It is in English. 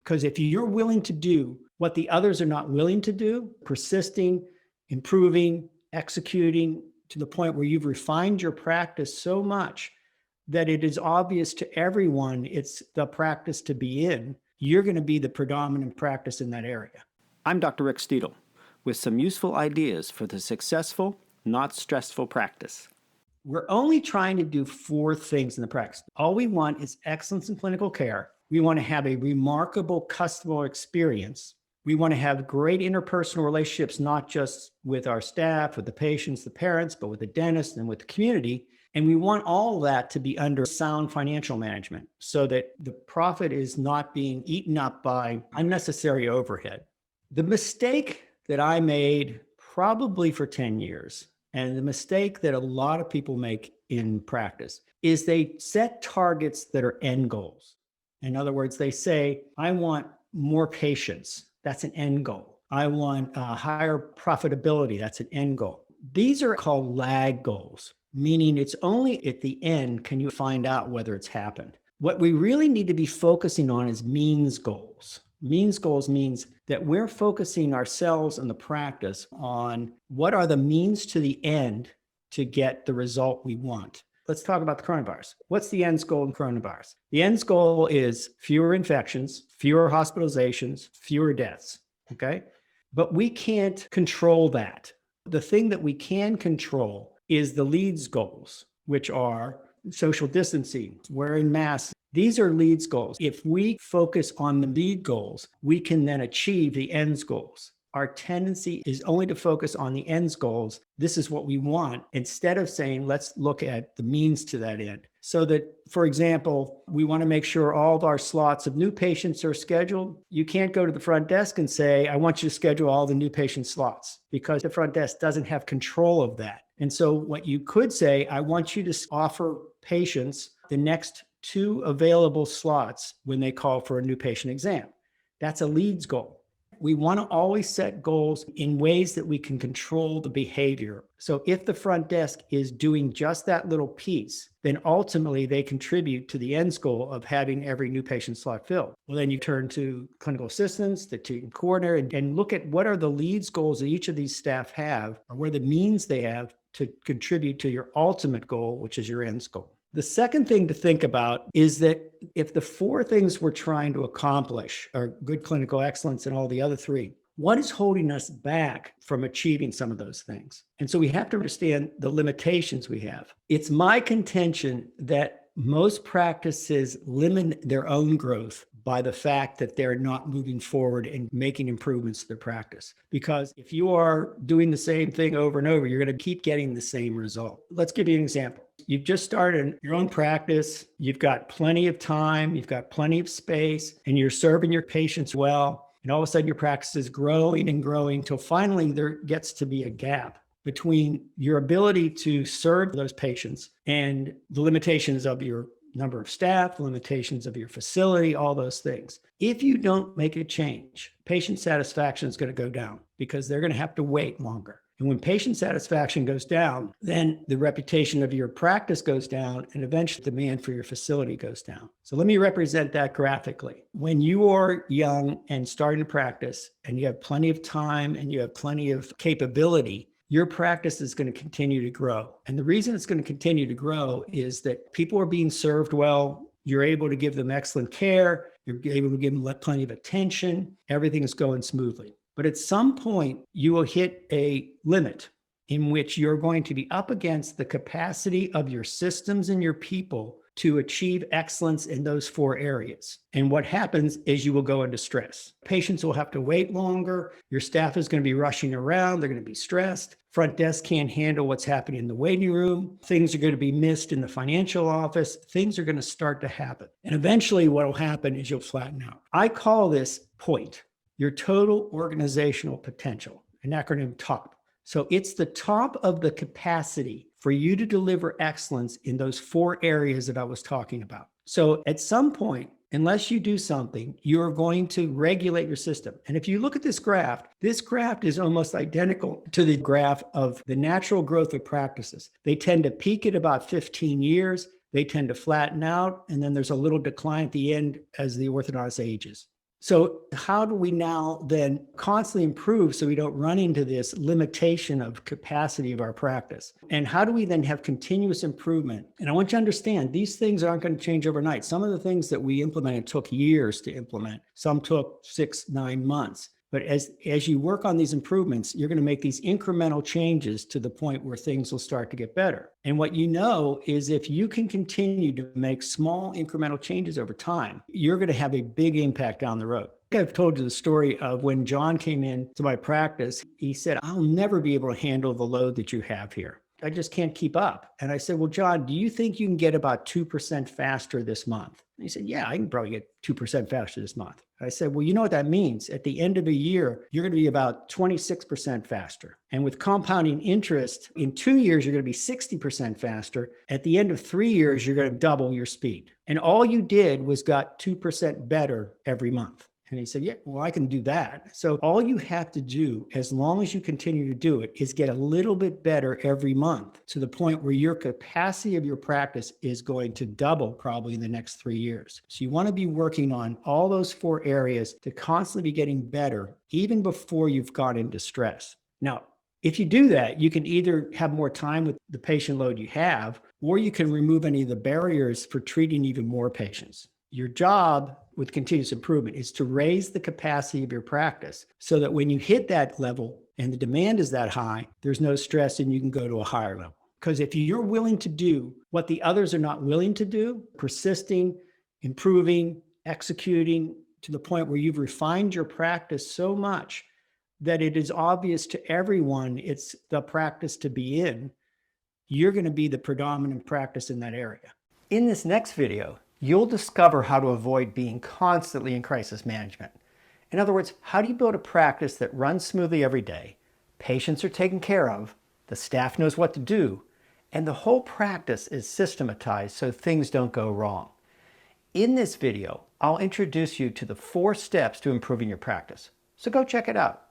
Because if you're willing to do what the others are not willing to do, persisting, improving, executing to the point where you've refined your practice so much that it is obvious to everyone it's the practice to be in, you're going to be the predominant practice in that area. I'm Dr. Rick Steedle with some useful ideas for the successful, not stressful practice. We're only trying to do 4 things in the practice. All we want is excellence in clinical care. We want to have a remarkable customer experience. We want to have great interpersonal relationships, not just with our staff, with the patients, the parents, but with the dentist and with the community. And we want all of that to be under sound financial management so that the profit is not being eaten up by unnecessary overhead. The mistake that I made probably for 10 years, and the mistake that a lot of people make in practice, is they set targets that are end goals. In other words, they say, I want more patients. That's an end goal. I want higher profitability. That's an end goal. These are called lag goals, meaning it's only at the end can you find out whether it's happened. What we really need to be focusing on is means goals. Means goals means that we're focusing ourselves in the practice on what are the means to the end to get the result we want. Let's talk about the coronavirus. What's the end goal in coronavirus? The end goal is fewer infections, fewer hospitalizations, fewer deaths, okay? But we can't control that. The thing that we can control is the leads goals, which are social distancing, wearing masks. These are leads goals. If we focus on the lead goals, we can then achieve the ends goals. Our tendency is only to focus on the ends goals. This is what we want, instead of saying, let's look at the means to that end. So that, for example, we want to make sure all of our slots of new patients are scheduled. You can't go to the front desk and say, I want you to schedule all the new patient slots, because the front desk doesn't have control of that. And so what you could say, I want you to offer patients the next 2 available slots when they call for a new patient exam. That's a leads goal. We want to always set goals in ways that we can control the behavior. So if the front desk is doing just that little piece, then ultimately they contribute to the ends goal of having every new patient slot filled. Well, then you turn to clinical assistants, the team coordinator, and look at what are the leads goals that each of these staff have, or what are the means they have to contribute to your ultimate goal, which is your ends goal. The second thing to think about is that if the 4 things we're trying to accomplish are good clinical excellence and all the other 3, what is holding us back from achieving some of those things? And so we have to understand the limitations we have. It's my contention that most practices limit their own growth by the fact that they're not moving forward and making improvements to their practice. Because if you are doing the same thing over and over, you're going to keep getting the same result. Let's give you an example. You've just started your own practice. You've got plenty of time. You've got plenty of space, and you're serving your patients well. And all of a sudden your practice is growing and growing till finally there gets to be a gap between your ability to serve those patients and the limitations of your number of staff, the limitations of your facility, all those things. If you don't make a change, patient satisfaction is going to go down because they're going to have to wait longer. And when patient satisfaction goes down, then the reputation of your practice goes down, and eventually demand for your facility goes down. So let me represent that graphically. When you are young and starting to practice, and you have plenty of time and you have plenty of capability, your practice is going to continue to grow. And the reason it's going to continue to grow is that people are being served well. You're able to give them excellent care. You're able to give them plenty of attention. Everything is going smoothly. But at some point, you will hit a limit in which you're going to be up against the capacity of your systems and your people to achieve excellence in those 4 areas. And what happens is you will go into stress. Patients will have to wait longer. Your staff is going to be rushing around. They're going to be stressed. Front desk can't handle what's happening in the waiting room. Things are going to be missed in the financial office. Things are going to start to happen. And eventually what will happen is you'll flatten out. I call this POINT, your total organizational potential, an acronym TOP. So it's the top of the capacity for you to deliver excellence in those 4 areas that I was talking about. So at some point, unless you do something, you're going to regulate your system. And if you look at this graph is almost identical to the graph of the natural growth of practices. They tend to peak at about 15 years. They tend to flatten out, and then there's a little decline at the end as the orthodontist ages. So how do we now then constantly improve so we don't run into this limitation of capacity of our practice? And how do we then have continuous improvement? And I want you to understand, these things aren't going to change overnight. Some of the things that we implemented took years to implement. Some took 6-9 months. But as you work on these improvements, you're going to make these incremental changes to the point where things will start to get better. And what you know is if you can continue to make small incremental changes over time, you're going to have a big impact down the road. I've told you the story of when John came into my practice. He said, I'll never be able to handle the load that you have here. I just can't keep up. And I said, well, John, do you think you can get about 2% faster this month? And he said, yeah, I can probably get 2% faster this month. I said, well, you know what that means? At the end of a year, you're going to be about 26% faster. And with compounding interest, in 2 years, you're going to be 60% faster. At the end of 3 years, you're going to double your speed. And all you did was got 2% better every month. And he said, yeah, well, I can do that. So all you have to do, as long as you continue to do it, is get a little bit better every month to the point where your capacity of your practice is going to double probably in the next 3 years. So you want to be working on all those 4 areas to constantly be getting better, even before you've got into stress. Now, if you do that, you can either have more time with the patient load you have, or you can remove any of the barriers for treating even more patients. Your job with continuous improvement is to raise the capacity of your practice so that when you hit that level and the demand is that high, there's no stress and you can go to a higher level. Because if you're willing to do what the others are not willing to do, persisting, improving, executing to the point where you've refined your practice so much that it is obvious to everyone it's the practice to be in, you're going to be the predominant practice in that area. In this next video, you'll discover how to avoid being constantly in crisis management. In other words, how do you build a practice that runs smoothly every day, patients are taken care of, the staff knows what to do, and the whole practice is systematized so things don't go wrong. In this video, I'll introduce you to the 4 steps to improving your practice. So go check it out.